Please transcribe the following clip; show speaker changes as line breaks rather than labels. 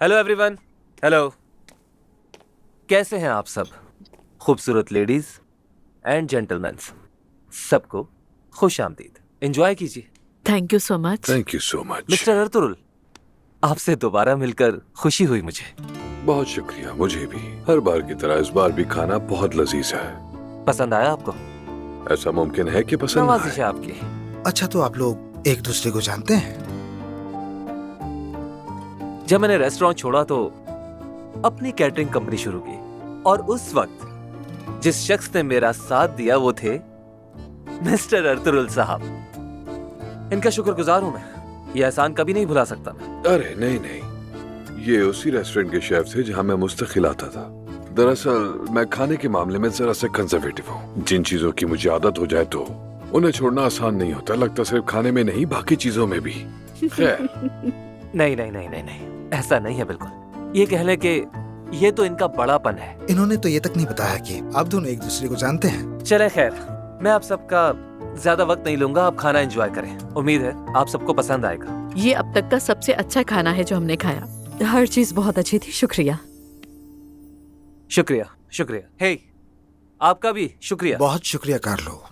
Hello everyone. Hello. कैसे हैं आप सब? खूबसूरत लेडीज एंड जेंटलमैन, सबको खुश आमदीद। एंजॉय कीजिए।
Thank you so much.
Thank you so much.
Mister Ertugrul, आपसे दोबारा मिलकर खुशी हुई मुझे।
बहुत शुक्रिया, मुझे भी। हर बार की तरह इस बार भी खाना बहुत लजीज है।
पसंद आया आपको?
ऐसा मुमकिन है कि पसंद ना
नवाजिश है
आए।
आपकी।
अच्छा, तो आप लोग एक दूसरे को जानते हैं?
जब मैंने रेस्टोरेंट छोड़ा तो अपनी कैटरिंग कंपनी शुरू की, और उस वक्त जिस शख्स ने मेरा साथ दिया वो थे मिस्टर अर्तुरुल साहब। इनका शुक्रगुजार हूं मैं। ये एहसान कभी नहीं भुला सकता मैं।
अरे नहीं नहीं, ये उसी रेस्टोरेंट के शेफ थे जहां मैं मुस्तकिल आता था। दरअसल मैं खाने के मामले में जरा से कंजर्वेटिव हूँ। जिन चीजों की मुझे आदत हो जाए तो उन्हें छोड़ना आसान नहीं होता। लगता सिर्फ खाने में नहीं, बाकी चीजों में भी। खैर।
नहीं नहीं नहीं नहीं नहीं, ऐसा नहीं है बिल्कुल। ये कह लें कि ये तो इनका बड़ापन है।
इन्होंने तो ये तक नहीं बताया कि आप दोनों एक दूसरे को जानते हैं।
चले खैर, मैं आप सबका ज्यादा वक्त नहीं लूंगा। आप खाना एंजॉय करें। उम्मीद है आप सबको पसंद आएगा।
ये अब तक का सबसे अच्छा खाना है जो हमने खाया। हर चीज बहुत अच्छी थी। शुक्रिया।
शुक्रिया शुक्रिया। हे, आपका भी शुक्रिया।
बहुत शुक्रिया कार्लो।